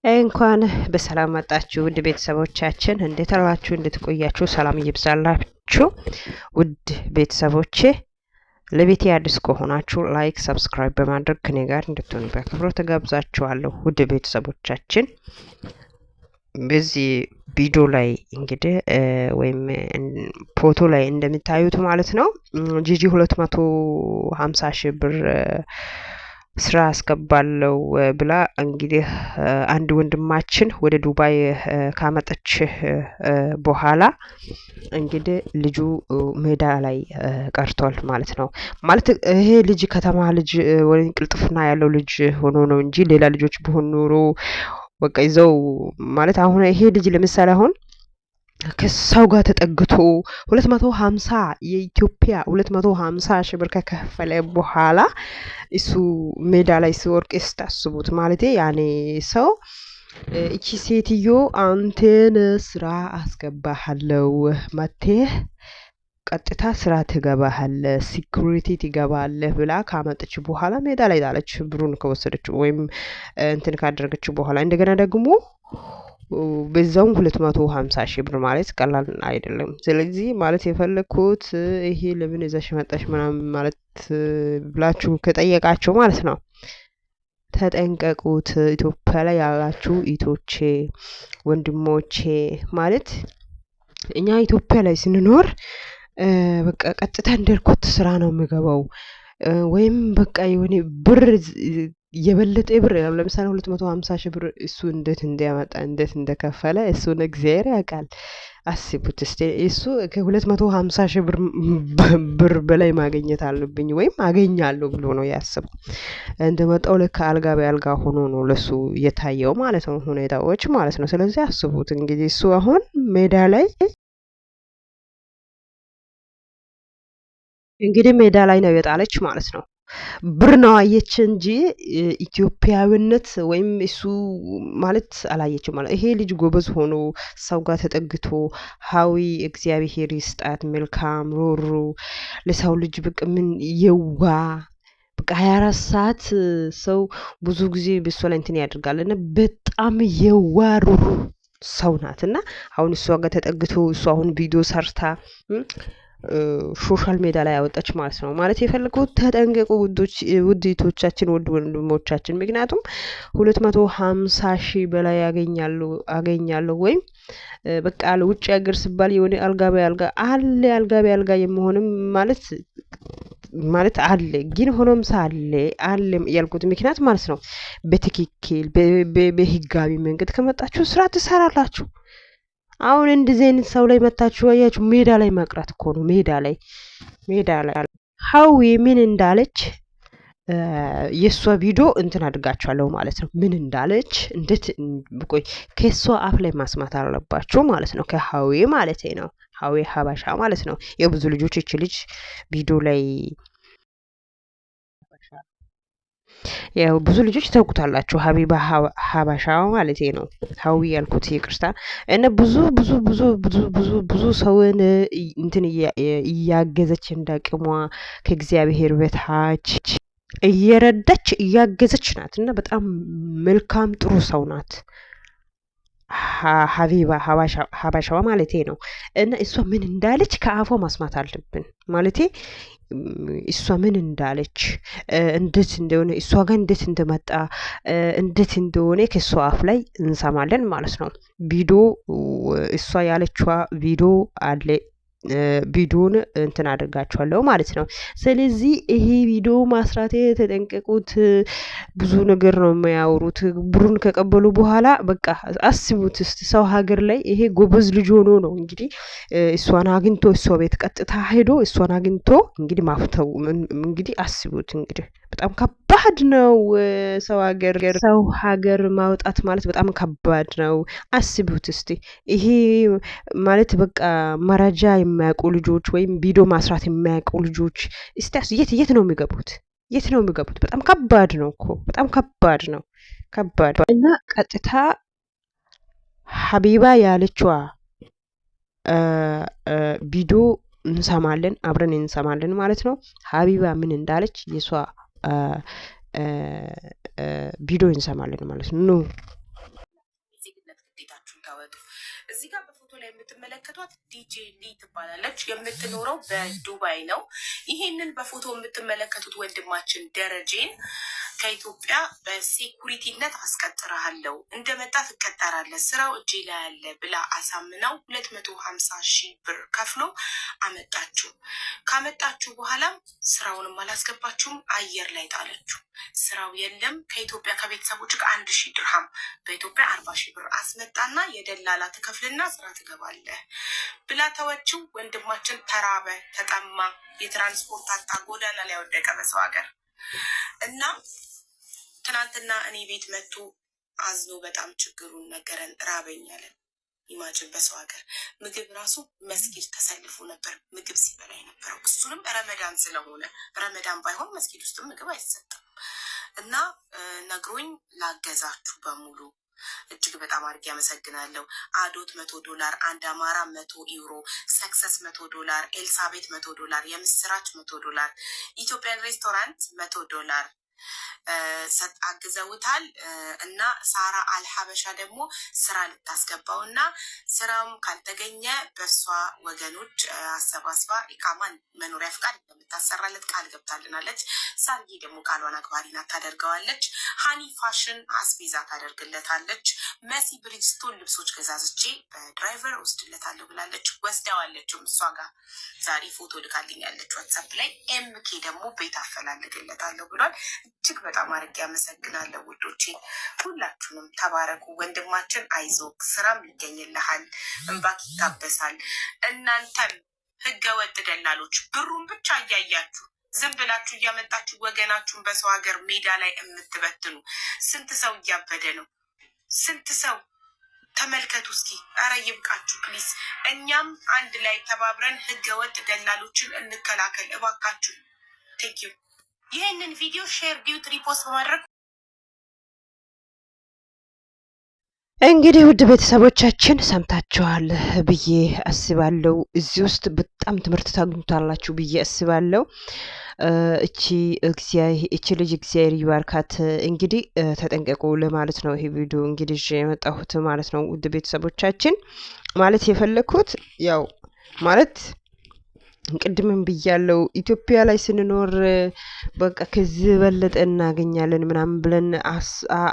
እንኳን በሰላም መጣችሁ ውድ ቤተሰቦቻችን። እንዴት አላችሁ? እንዴት ቆያችሁ? ሰላም ይብዛላችሁ ውድ ቤተሰቦቼ። ለቤቴ አዲስ ከሆናችሁ ላይክ፣ ሰብስክራይብ በማድረግ ከኔ ጋር እንድትሆኑ በአክብሮት ተጋብዛችኋለሁ ውድ ቤተሰቦቻችን። በዚህ ቪዲዮ ላይ እንግዲህ ወይም ፎቶ ላይ እንደምታዩት ማለት ነው ጂጂ 250 ሺህ ብር ስራ አስገባለው ብላ እንግዲህ አንድ ወንድማችን ወደ ዱባይ ካመጣች በኋላ እንግዲህ ልጁ ሜዳ ላይ ቀርቷል ማለት ነው። ማለት ይሄ ልጅ ከተማ ልጅ ወይ ቅልጥፍና ያለው ልጅ ሆኖ ነው እንጂ ሌላ ልጆች ቢሆን ኖሮ በቃ ይዘው ማለት አሁን ይሄ ልጅ ለምሳሌ አሁን ከሰው ጋር ተጠግቶ 250 የኢትዮጵያ 250 ሺህ ብር ከከፈለ በኋላ እሱ ሜዳ ላይ ሲወርቅ ስታስቡት ማለት ያኔ ሰው እቺ ሴትዮ አንተን ስራ አስገባሃለው መጥተህ ቀጥታ ስራ ትገባሃለህ ሲኩሪቲ ትገባለህ ብላ ካመጣች በኋላ ሜዳ ላይ ጣለች። ብሩን ከወሰደች ወይም እንትን ካደረገች በኋላ እንደገና ደግሞ በዛው 250 ሺህ ብር ማለት ቀላል አይደለም። ስለዚህ ማለት የፈለኩት ይሄ ለምን እዛሽ መጣሽ ምናምን ማለት ብላችሁ ከጠየቃችሁ ማለት ነው ተጠንቀቁት። ኢትዮጵያ ላይ ያላችሁ ኢቶቼ ወንድሞቼ ማለት እኛ ኢትዮጵያ ላይ ስንኖር በቃ ቀጥታ እንደርኩት ስራ ነው የሚገባው ወይም በቃ የሆነ ብር የበለጠ ብር ለምሳሌ 250 ሺህ ብር እሱ እንዴት እንዲያመጣ እንዴት እንደከፈለ እሱን እግዚአብሔር ያውቃል። አስቡት እስቲ እሱ ከ250 ሺህ ብር በላይ ማግኘት አለብኝ ወይም አገኛለሁ ብሎ ነው ያሰበው። እንደመጣው ለካ አልጋ በአልጋ ሆኖ ነው ለሱ የታየው ማለት ነው ሁኔታዎች ማለት ነው። ስለዚህ አስቡት እንግዲህ እሱ አሁን ሜዳ ላይ እንግዲህ ሜዳ ላይ ነው የጣለች ማለት ነው። ብር ነው አየች እንጂ ኢትዮጵያዊነት ወይም እሱ ማለት አላየችም ማለት። ይሄ ልጅ ጎበዝ ሆኖ ሰው ጋር ተጠግቶ ሀዊ እግዚአብሔር ይስጣት መልካም ሮሮ ለሰው ልጅ በቃ ምን የዋ በቃ 24 ሰዓት ሰው ብዙ ጊዜ በሷ ላይ እንትን ያደርጋል እና በጣም የዋ ሮሮ ሰው ናት። እና አሁን እሷ ጋር ተጠግቶ እሷ አሁን ቪዲዮ ሰርታ ሶሻል ሜዲያ ላይ ያወጣች ማለት ነው። ማለት የፈለጉት ተጠንቀቁ ውድቶቻችን ውድ ወንድሞቻችን። ምክንያቱም 250 ሺህ በላይ አገኛለሁ ወይም በቃ ውጭ ሀገር ሲባል የሆነ አልጋ በአልጋ የመሆንም ማለት አለ ግን ሆኖም ሳለ አለ ያልኩት ምክንያት ማለት ነው በትክክል በህጋዊ መንገድ ከመጣችሁ ስራ ትሰራላችሁ። አሁን እንደዚህ አይነት ሰው ላይ መታችሁ አያችሁ ሜዳ ላይ መቅረት እኮ ነው። ሜዳ ላይ ሀዊ ምን እንዳለች የሷ ቪዲዮ እንትን አድርጋችኋለሁ ማለት ነው። ምን እንዳለች እንዴት ቆይ ከሷ አፍ ላይ ማስማት አለባችሁ ማለት ነው። ከሀዊ ማለት ነው። ሀዊ ሀበሻ ማለት ነው። የብዙ ልጆች እቺ ልጅ ቪዲዮ ላይ ያው ብዙ ልጆች ታውቁታላችሁ ሀቢባ ሀበሻ ማለት ነው። ሀዊ ያልኩት ይቅርታ። እና ብዙ ሰውን እንትን እያገዘች እንዳቅሟ ከእግዚአብሔር በታች እየረዳች እያገዘች ናት እና በጣም መልካም ጥሩ ሰው ናት። ሀቢባ ሀበሻዋ ማለቴ ነው። እና እሷ ምን እንዳለች ከአፏ ማስማት አለብን ማለቴ እሷ ምን እንዳለች እንዴት እንደሆነ እሷ ጋር እንዴት እንደመጣ እንዴት እንደሆነ ከሷ አፍ ላይ እንሰማለን ማለት ነው። ቪዲዮ እሷ ያለችዋ ቪዲዮ አለ ቪዲዮን እንትን አድርጋችኋለሁ ማለት ነው። ስለዚህ ይሄ ቪዲዮ ማስራቴ ተጠንቀቁት። ብዙ ነገር ነው የሚያወሩት። ብሩን ከቀበሉ በኋላ በቃ አስቡት እስቲ ሰው ሀገር ላይ ይሄ ጎበዝ ልጅ ሆኖ ነው እንግዲህ እሷን አግኝቶ እሷ ቤት ቀጥታ ሄዶ እሷን አግኝቶ እንግዲህ ማፍተው እንግዲህ አስቡት እንግዲህ በጣም ከባድ ነው። ሰው ሀገር ማውጣት ማለት በጣም ከባድ ነው። አስቡት እስቲ ይሄ ማለት በቃ መረጃ የማያውቁ ልጆች ወይም ቪዲዮ ማስራት የማያውቁ ልጆች እስቲ የት ነው የሚገቡት? የት ነው የሚገቡት? በጣም ከባድ ነው እኮ በጣም ከባድ ነው። ከባድ እና ቀጥታ ሀቢባ ያለችዋ ቪዲዮ እንሰማለን አብረን እንሰማለን ማለት ነው። ሀቢባ ምን እንዳለች የሷ ቪዲዮ እንሰማለን ማለት ነው። የምትመለከቷት ዲጄ ሊ ትባላለች። የምትኖረው በዱባይ ነው። ይሄንን በፎቶ የምትመለከቱት ወንድማችን ደረጀን ከኢትዮጵያ በሴኩሪቲነት አስቀጥረሃለሁ፣ እንደመጣ ትቀጠራለህ፣ ስራው እጄ ላይ ያለ ብላ አሳምናው 250,000 ብር ከፍሎ አመጣችሁ። ካመጣችሁ በኋላም ስራውንም አላስገባችሁም፣ አየር ላይ ጣለችሁ። ስራው የለም። ከኢትዮጵያ ከቤተሰቦች ጋር 1,000 ድርሃም በኢትዮጵያ 40,000 ብር አስመጣና የደላላ ትከፍልና ስራ ትገባለህ ብላ ተወችው። ወንድማችን ተራበ፣ ተጠማ፣ የትራንስፖርት አጣ፣ ጎዳና ላይ ወደቀ በሰው ሀገር እና ትናንትና እኔ ቤት መጥቶ አዝኖ በጣም ችግሩን ነገረን። ራበኝ አለን። ኢማጅን በሰው ሀገር ምግብ ራሱ መስጊድ ተሰልፎ ነበር ምግብ ሲበላ የነበረው። እሱንም ረመዳን ስለሆነ ረመዳን ባይሆን መስጊድ ውስጥም ምግብ አይሰጥም። እና ነግሮኝ ላገዛችሁ በሙሉ እጅግ በጣም አድርጌ ያመሰግናለሁ። አዶት $100፣ አንድ አማራ €100፣ ሰክሰስ $100፣ ኤልሳቤት $100፣ የምስራች $100፣ ኢትዮጵያን ሬስቶራንት $100 አግዘውታል። እና ሳራ አልሐበሻ ደግሞ ስራ ልታስገባው እና ስራም ካልተገኘ በእሷ ወገኖች አሰባስባ ኢቃማን መኖሪያ ፍቃድ እንደምታሰራለት ቃል ገብታልናለች። ሳርጊ ደግሞ ቃሏን አክባሪ ናት፣ ታደርገዋለች። ሃኒ ፋሽን አስቤዛ ታደርግለታለች። መሲ ብሪጅስቶን ልብሶች ገዛዝቼ በድራይቨር ወስድለታለሁ ብላለች። ወስደዋለችም እሷ ጋር ዛሬ ፎቶ ልካልኛለች ዋትሳፕ ላይ። ኤምኬ ደግሞ ቤት አፈላልግለታለሁ ብሏል። እጅግ በጣም አድርጌ ያመሰግናለሁ ውዶቼ፣ ሁላችሁንም ተባረኩ። ወንድማችን አይዞክ፣ ስራም ይገኝልሃል፣ እንባክ ይታበሳል። እናንተም ህገ ወጥ ደላሎች ብሩን ብቻ እያያችሁ ዝም ብላችሁ እያመጣችሁ ወገናችሁን በሰው ሀገር ሜዳ ላይ የምትበትኑ ስንት ሰው እያበደ ነው። ስንት ሰው ተመልከቱ እስኪ። አረ ይብቃችሁ ፕሊስ። እኛም አንድ ላይ ተባብረን ህገ ወጥ ደላሎችን እንከላከል እባካችሁ። ቴንኪዩ። ይህንን ቪዲዮ ሼር፣ ዲዩት፣ ሪፖስት በማድረግ እንግዲህ ውድ ቤተሰቦቻችን ሰምታችኋል ብዬ አስባለሁ። እዚህ ውስጥ በጣም ትምህርት ታግኙታላችሁ ብዬ አስባለሁ። እቺ ልጅ እግዚአብሔር ይባርካት። እንግዲህ ተጠንቀቁ ለማለት ነው ይሄ ቪዲዮ እንግዲህ የመጣሁት ማለት ነው። ውድ ቤተሰቦቻችን ማለት የፈለኩት ያው ማለት ቅድምም ብያለው ኢትዮጵያ ላይ ስንኖር በቃ ከዚህ በለጠ እናገኛለን ምናምን ብለን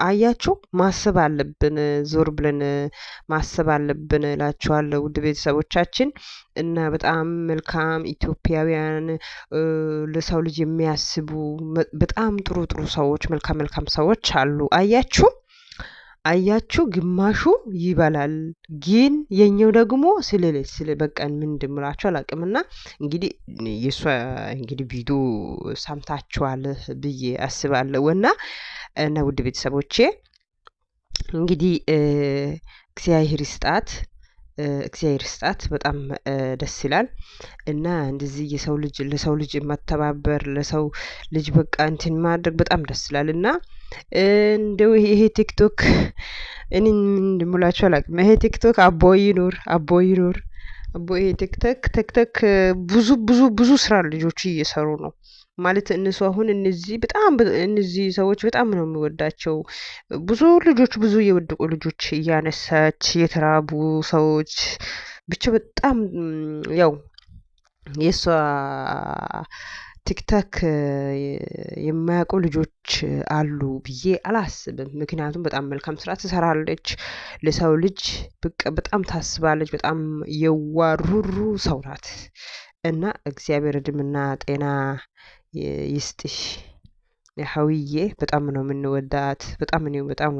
አያችሁ ማሰብ አለብን፣ ዞር ብለን ማሰብ አለብን እላችኋለሁ ውድ ቤተሰቦቻችን። እና በጣም መልካም ኢትዮጵያውያን ለሰው ልጅ የሚያስቡ በጣም ጥሩ ጥሩ ሰዎች፣ መልካም መልካም ሰዎች አሉ። አያችሁ ግማሹ ይበላል፣ ግን የኛው ደግሞ ስለ በቀን ምን እንደምላችሁ አላቅምና እንግዲህ የሷ እንግዲህ ቪዲዮ ሰምታችኋል ብዬ አስባለሁ። እና ውድ ቤተሰቦቼ እንግዲህ እግዚአብሔር ይስጣት በጣም ደስ ይላል። እና እንደዚህ ለሰው ልጅ መተባበር፣ ለሰው ልጅ በቃ እንትን ማድረግ በጣም ደስ ይላል። እና እንደው ይሄ ቲክቶክ እኔ እንደምላችሁ አላውቅም። ይሄ ቲክቶክ አቦ ይኑር ይሄ ቲክቶክ ብዙ ስራ ልጆች እየሰሩ ነው ማለት እነሱ አሁን እነዚህ ሰዎች በጣም ነው የሚወዳቸው። ብዙ የወደቁ ልጆች እያነሳች የተራቡ ሰዎች ብቻ በጣም ያው የሷ ቲክቶክ የማያውቁ ልጆች አሉ ብዬ አላስብም። ምክንያቱም በጣም መልካም ስራ ትሰራለች፣ ለሰው ልጅ በጣም ታስባለች፣ በጣም የዋሩሩ ሰው ናት። እና እግዚአብሔር እድሜና ጤና ይስጥሽ ሀዊዬ። በጣም ነው የምንወዳት፣ በጣም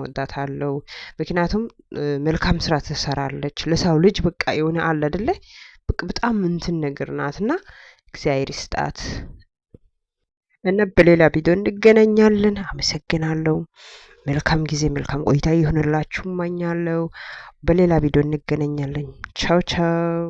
ወዳታለሁ። ምክንያቱም መልካም ስራ ትሰራለች ለሰው ልጅ በቃ የሆነ አለ አይደለ በጣም እንትን ነገር ናትና እግዚአብሔር ይስጣት። እና በሌላ ቪዲዮ እንገናኛለን። አመሰግናለሁ። መልካም ጊዜ መልካም ቆይታ ይሁንላችሁ እመኛለሁ። በሌላ ቪዲዮ እንገናኛለን። ቻው ቻው።